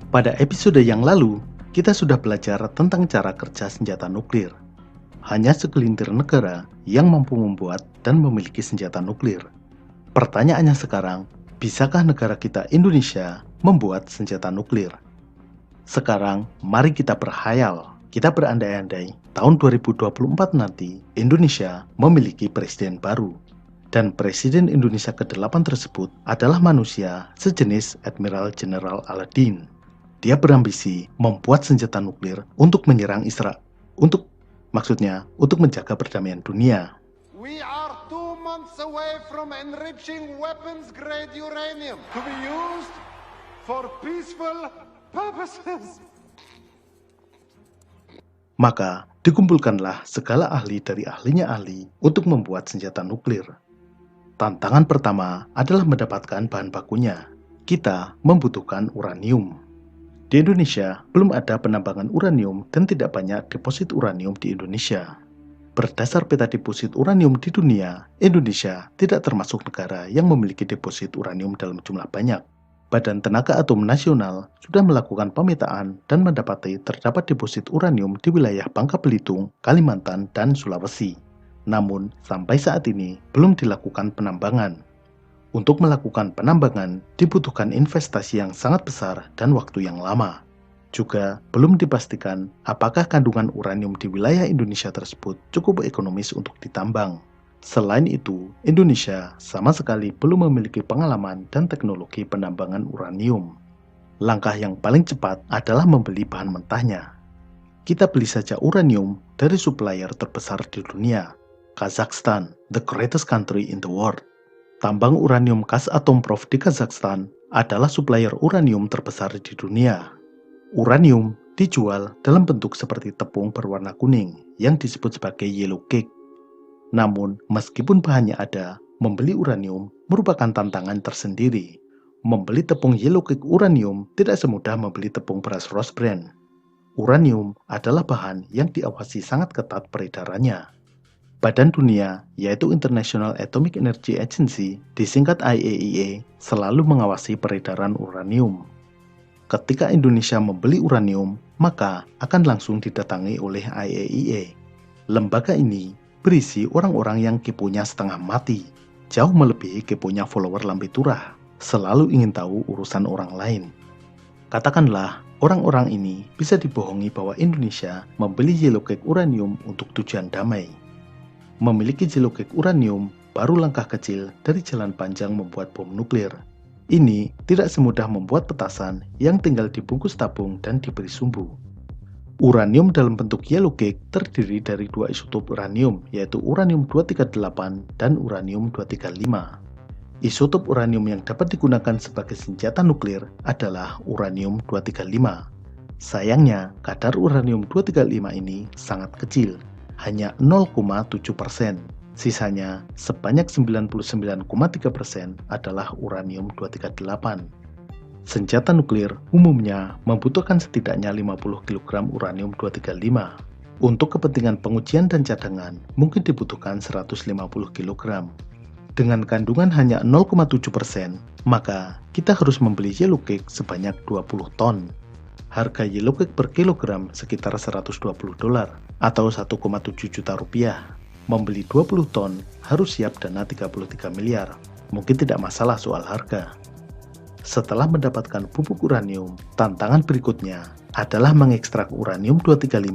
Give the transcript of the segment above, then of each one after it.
Pada episode yang lalu, kita sudah belajar tentang cara kerja senjata nuklir. Hanya segelintir negara yang mampu membuat dan memiliki senjata nuklir. Pertanyaannya sekarang, bisakah negara kita Indonesia membuat senjata nuklir? Sekarang, mari kita berhayal. Kita berandai-andai, tahun 2024 nanti, Indonesia memiliki presiden baru. Dan Presiden Indonesia ke-8 tersebut adalah manusia sejenis Admiral Jenderal Aladdin. Dia berambisi membuat senjata nuklir untuk menyerang Israel. Untuk menjaga perdamaian dunia. We are 2 months away from enriching weapons-grade uranium to be used for peaceful purposes. Maka dikumpulkanlah segala ahli dari ahlinya ahli untuk membuat senjata nuklir. Tantangan pertama adalah mendapatkan bahan bakunya. Kita membutuhkan uranium. Di Indonesia belum ada penambangan uranium dan tidak banyak deposit uranium di Indonesia. Berdasar peta deposit uranium di dunia, Indonesia tidak termasuk negara yang memiliki deposit uranium dalam jumlah banyak. Badan Tenaga Atom Nasional sudah melakukan pemetaan dan mendapati terdapat deposit uranium di wilayah Bangka Belitung, Kalimantan, dan Sulawesi. Namun, sampai saat ini belum dilakukan penambangan. Untuk melakukan penambangan, dibutuhkan investasi yang sangat besar dan waktu yang lama. Juga belum dipastikan apakah kandungan uranium di wilayah Indonesia tersebut cukup ekonomis untuk ditambang. Selain itu, Indonesia sama sekali belum memiliki pengalaman dan teknologi penambangan uranium. Langkah yang paling cepat adalah membeli bahan mentahnya. Kita beli saja uranium dari supplier terbesar di dunia, Kazakhstan, the greatest country in the world. Tambang uranium Kazatomprom di Kazakhstan adalah supplier uranium terbesar di dunia. Uranium dijual dalam bentuk seperti tepung berwarna kuning yang disebut sebagai yellow cake. Namun, meskipun bahannya ada, membeli uranium merupakan tantangan tersendiri. Membeli tepung yellow cake uranium tidak semudah membeli tepung beras Rose Bran. Uranium adalah bahan yang diawasi sangat ketat peredarannya. Badan Dunia, yaitu International Atomic Energy Agency, disingkat IAEA, selalu mengawasi peredaran uranium. Ketika Indonesia membeli uranium, maka akan langsung didatangi oleh IAEA. Lembaga ini berisi orang-orang yang keponya setengah mati, jauh melebihi keponya follower Lambe Turah, selalu ingin tahu urusan orang lain. Katakanlah, orang-orang ini bisa dibohongi bahwa Indonesia membeli yellow cake uranium untuk tujuan damai. Memiliki yellow cake uranium baru langkah kecil dari jalan panjang membuat bom nuklir. Ini tidak semudah membuat petasan yang tinggal dibungkus tabung dan diberi sumbu. Uranium dalam bentuk yellow cake terdiri dari 2 isotop uranium, yaitu uranium-238 dan uranium-235. Isotop uranium yang dapat digunakan sebagai senjata nuklir adalah uranium-235. Sayangnya, kadar uranium-235 ini sangat kecil, hanya 0,7%. Sisanya, sebanyak 99,3% adalah uranium-238. Senjata nuklir umumnya membutuhkan setidaknya 50 kg uranium-235. Untuk kepentingan pengujian dan cadangan, mungkin dibutuhkan 150 kg. Dengan kandungan hanya 0,7%, maka kita harus membeli yellow cake sebanyak 20 ton. Harga yellow cake per kilogram sekitar $120 atau 1,7 juta rupiah. Membeli 20 ton harus siap dana 33 miliar. Mungkin tidak masalah soal harga. Setelah mendapatkan pupuk uranium, tantangan berikutnya adalah mengekstrak uranium-235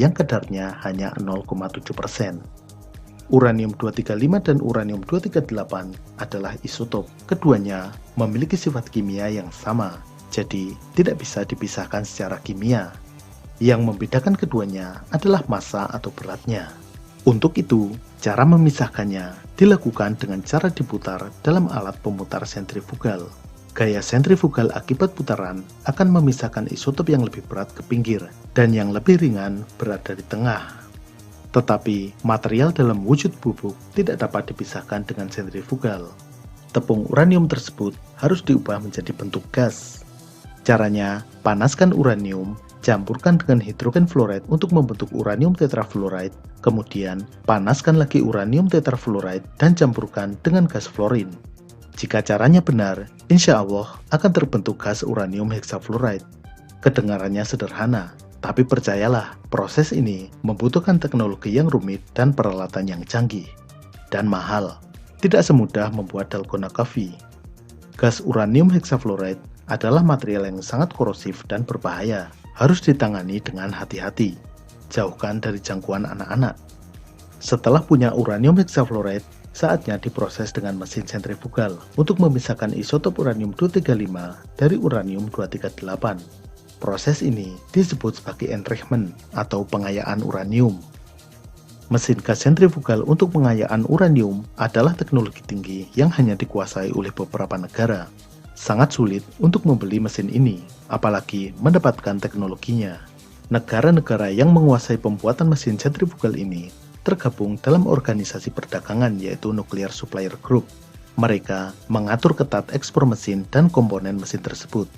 yang kadarnya hanya 0,7%. Uranium-235 dan uranium-238 adalah isotop. Keduanya memiliki sifat kimia yang sama, jadi tidak bisa dipisahkan secara kimia. Yang membedakan keduanya adalah massa atau beratnya. Untuk itu, cara memisahkannya dilakukan dengan cara diputar dalam alat pemutar sentrifugal. Gaya sentrifugal akibat putaran akan memisahkan isotop yang lebih berat ke pinggir dan yang lebih ringan berada di tengah. Tetapi material dalam wujud bubuk tidak dapat dipisahkan dengan sentrifugal. Tepung uranium tersebut harus diubah menjadi bentuk gas. Caranya, panaskan uranium, campurkan dengan hidrogen fluoride untuk membentuk uranium tetrafluoride, kemudian panaskan lagi uranium tetrafluoride dan campurkan dengan gas fluorin. Jika caranya benar, insya Allah akan terbentuk gas uranium hexafluoride. Kedengarannya sederhana, tapi percayalah, proses ini membutuhkan teknologi yang rumit dan peralatan yang canggih. Dan mahal. Tidak semudah membuat dalgona coffee. Gas uranium hexafluoride adalah material yang sangat korosif dan berbahaya. Harus ditangani dengan hati-hati. Jauhkan dari jangkauan anak-anak. Setelah punya uranium hexafluoride, saatnya diproses dengan mesin sentrifugal untuk memisahkan isotop uranium-235 dari uranium-238. Proses ini disebut sebagai enrichment atau pengayaan uranium. Mesin gas sentrifugal untuk pengayaan uranium adalah teknologi tinggi yang hanya dikuasai oleh beberapa negara. Sangat sulit untuk membeli mesin ini, apalagi mendapatkan teknologinya. Negara-negara yang menguasai pembuatan mesin sentrifugal ini tergabung dalam organisasi perdagangan yaitu Nuclear Supplier Group. Mereka mengatur ketat ekspor mesin dan komponen mesin tersebut.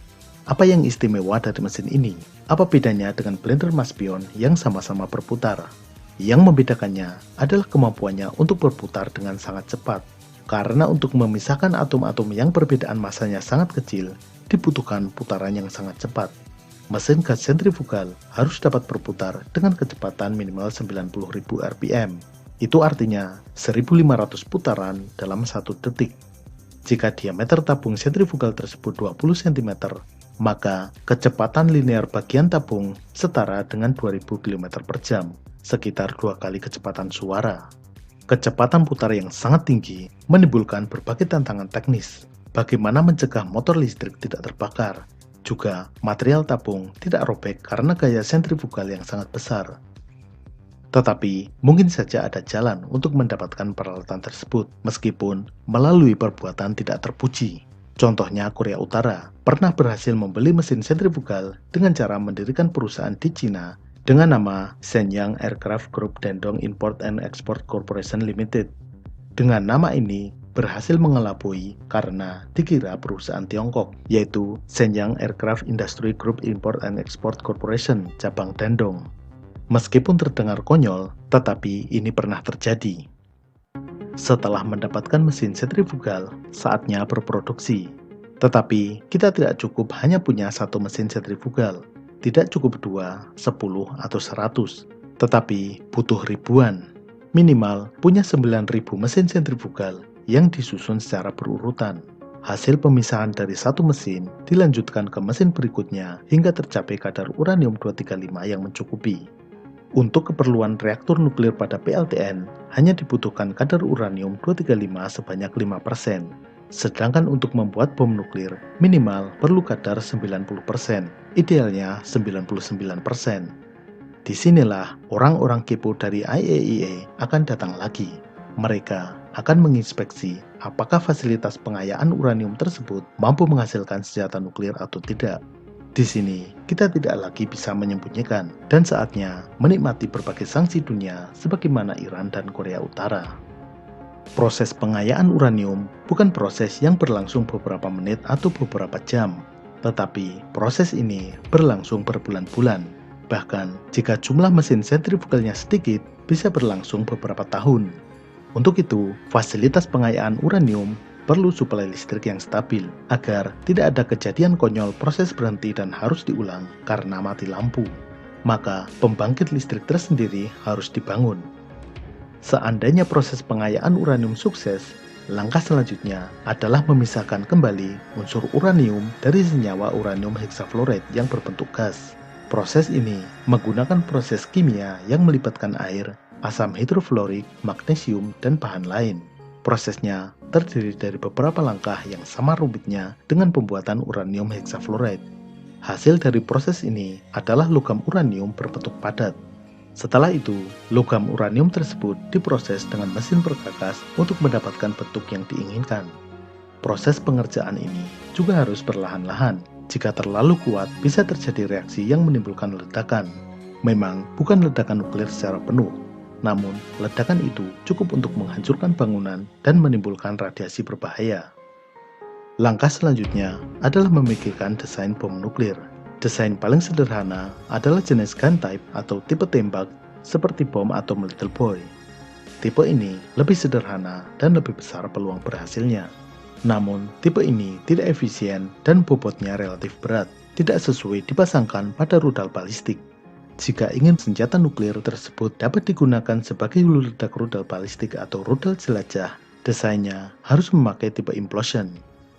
Apa yang istimewa dari mesin ini? Apa bedanya dengan blender maspion yang sama-sama berputar? Yang membedakannya adalah kemampuannya untuk berputar dengan sangat cepat. Karena untuk memisahkan atom-atom yang perbedaan masanya sangat kecil, dibutuhkan putaran yang sangat cepat. Mesin gas sentrifugal harus dapat berputar dengan kecepatan minimal 90.000 rpm. Itu artinya 1.500 putaran dalam 1 detik. Jika diameter tabung sentrifugal tersebut 20 cm, maka kecepatan linear bagian tabung setara dengan 2000 km per jam, sekitar 2 kali kecepatan suara. Kecepatan putar yang sangat tinggi menimbulkan berbagai tantangan teknis. Bagaimana mencegah motor listrik tidak terbakar? Juga material tabung tidak robek karena gaya sentrifugal yang sangat besar. Tetapi mungkin saja ada jalan untuk mendapatkan peralatan tersebut meskipun melalui perbuatan tidak terpuji. Contohnya Korea Utara pernah berhasil membeli mesin sentrifugal dengan cara mendirikan perusahaan di Cina dengan nama Shenyang Aircraft Group Dandong Import and Export Corporation Limited. Dengan nama ini berhasil mengelabui karena dikira perusahaan Tiongkok, yaitu Shenyang Aircraft Industry Group Import and Export Corporation cabang Dandong. Meskipun terdengar konyol, tetapi ini pernah terjadi. Setelah mendapatkan mesin sentrifugal, saatnya berproduksi. Tetapi kita tidak cukup hanya punya satu mesin sentrifugal. Tidak cukup 2, 10, atau 100. Tetapi butuh ribuan. Minimal punya 9.000 mesin sentrifugal yang disusun secara berurutan. Hasil pemisahan dari satu mesin dilanjutkan ke mesin berikutnya hingga tercapai kadar uranium-235 yang mencukupi. Untuk keperluan reaktor nuklir pada PLTN, hanya dibutuhkan kadar uranium-235 sebanyak 5%. Sedangkan untuk membuat bom nuklir, minimal perlu kadar 90%, idealnya 99%. Disinilah orang-orang kepo dari IAEA akan datang lagi. Mereka akan menginspeksi apakah fasilitas pengayaan uranium tersebut mampu menghasilkan senjata nuklir atau tidak. Di sini, kita tidak lagi bisa menyembunyikan, dan saatnya menikmati berbagai sanksi dunia sebagaimana Iran dan Korea Utara. Proses pengayaan uranium bukan proses yang berlangsung beberapa menit atau beberapa jam, tetapi proses ini berlangsung berbulan-bulan. Bahkan, jika jumlah mesin sentrifugalnya sedikit, bisa berlangsung beberapa tahun. Untuk itu, fasilitas pengayaan uranium perlu suplai listrik yang stabil, agar tidak ada kejadian konyol proses berhenti dan harus diulang karena mati lampu. Maka, pembangkit listrik tersendiri harus dibangun. Seandainya proses pengayaan uranium sukses, langkah selanjutnya adalah memisahkan kembali unsur uranium dari senyawa uranium hexafluoride yang berbentuk gas. Proses ini menggunakan proses kimia yang melibatkan air, asam hidrofluorik, magnesium, dan bahan lain. Prosesnya terdiri dari beberapa langkah yang sama rumitnya dengan pembuatan uranium hexafluoride. Hasil dari proses ini adalah logam uranium berbentuk padat. Setelah itu, logam uranium tersebut diproses dengan mesin perkakas untuk mendapatkan bentuk yang diinginkan. Proses pengerjaan ini juga harus perlahan-lahan. Jika terlalu kuat, bisa terjadi reaksi yang menimbulkan ledakan. Memang bukan ledakan nuklir secara penuh, namun ledakan itu cukup untuk menghancurkan bangunan dan menimbulkan radiasi berbahaya. Langkah selanjutnya adalah memikirkan desain bom nuklir. Desain paling sederhana adalah jenis gun type atau tipe tembak seperti bom atau little boy. Tipe ini lebih sederhana dan lebih besar peluang berhasilnya. Namun, tipe ini tidak efisien dan bobotnya relatif berat. tidak sesuai dipasangkan pada rudal balistik. Jika ingin senjata nuklir tersebut dapat digunakan sebagai hulu ledak rudal balistik atau rudal jelajah, desainnya harus memakai tipe implosion.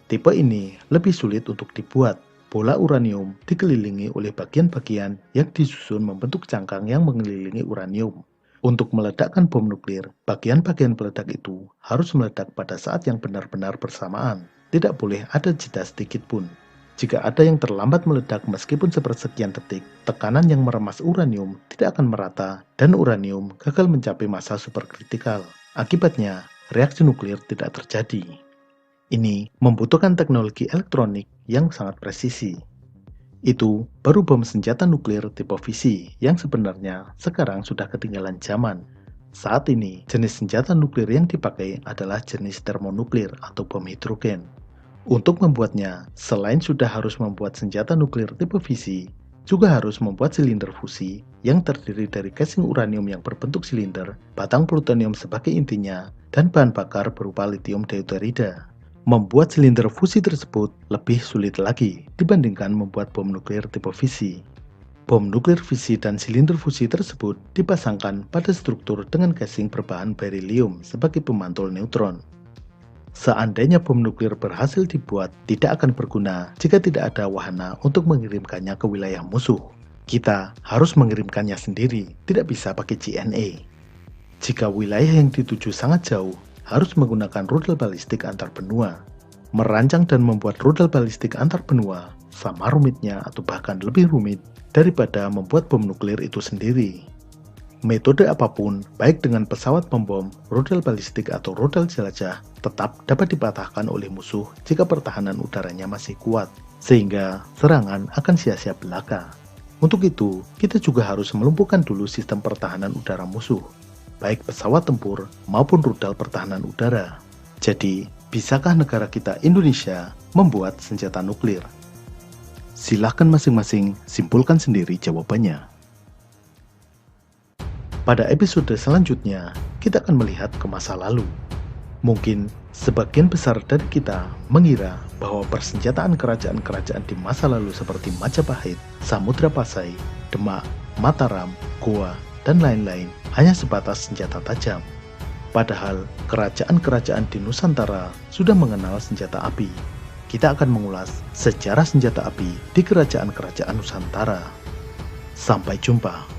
Tipe ini lebih sulit untuk dibuat. Bola uranium dikelilingi oleh bagian-bagian yang disusun membentuk cangkang yang mengelilingi uranium. Untuk meledakkan bom nuklir, bagian-bagian peledak itu harus meledak pada saat yang benar-benar bersamaan. Tidak boleh ada jeda sedikit pun. Jika ada yang terlambat meledak meskipun sepersekian detik, tekanan yang meremas uranium tidak akan merata dan uranium gagal mencapai massa superkritikal. Akibatnya, reaksi nuklir tidak terjadi. Ini membutuhkan teknologi elektronik yang sangat presisi. Itu baru bom senjata nuklir tipe fisi yang sebenarnya sekarang sudah ketinggalan zaman. Saat ini, jenis senjata nuklir yang dipakai adalah jenis termonuklir atau bom hidrogen. Untuk membuatnya, selain sudah harus membuat senjata nuklir tipe fisi, juga harus membuat silinder fusi yang terdiri dari casing uranium yang berbentuk silinder, batang plutonium sebagai intinya, dan bahan bakar berupa lithium deuterida. Membuat silinder fusi tersebut lebih sulit lagi dibandingkan membuat bom nuklir tipe fisi. Bom nuklir fisi dan silinder fusi tersebut dipasangkan pada struktur dengan casing berbahan berilium sebagai pemantul neutron. Seandainya bom nuklir berhasil dibuat, tidak akan berguna jika tidak ada wahana untuk mengirimkannya ke wilayah musuh. Kita harus mengirimkannya sendiri, tidak bisa pakai JNE. Jika wilayah yang dituju sangat jauh, harus menggunakan rudal balistik antar benua. Merancang dan membuat rudal balistik antar benua sama rumitnya atau bahkan lebih rumit daripada membuat bom nuklir itu sendiri. Metode apapun, baik dengan pesawat pembom, rudal balistik atau rudal jelajah, tetap dapat dipatahkan oleh musuh jika pertahanan udaranya masih kuat, sehingga serangan akan sia-sia belaka. Untuk itu, kita juga harus melumpuhkan dulu sistem pertahanan udara musuh, baik pesawat tempur maupun rudal pertahanan udara. Jadi, bisakah negara kita Indonesia membuat senjata nuklir? Silahkan masing-masing simpulkan sendiri jawabannya. Pada episode selanjutnya, kita akan melihat ke masa lalu. Mungkin sebagian besar dari kita mengira bahwa persenjataan kerajaan-kerajaan di masa lalu seperti Majapahit, Samudra Pasai, Demak, Mataram, Goa, dan lain-lain hanya sebatas senjata tajam. Padahal kerajaan-kerajaan di Nusantara sudah mengenal senjata api. Kita akan mengulas sejarah senjata api di kerajaan-kerajaan Nusantara. Sampai jumpa.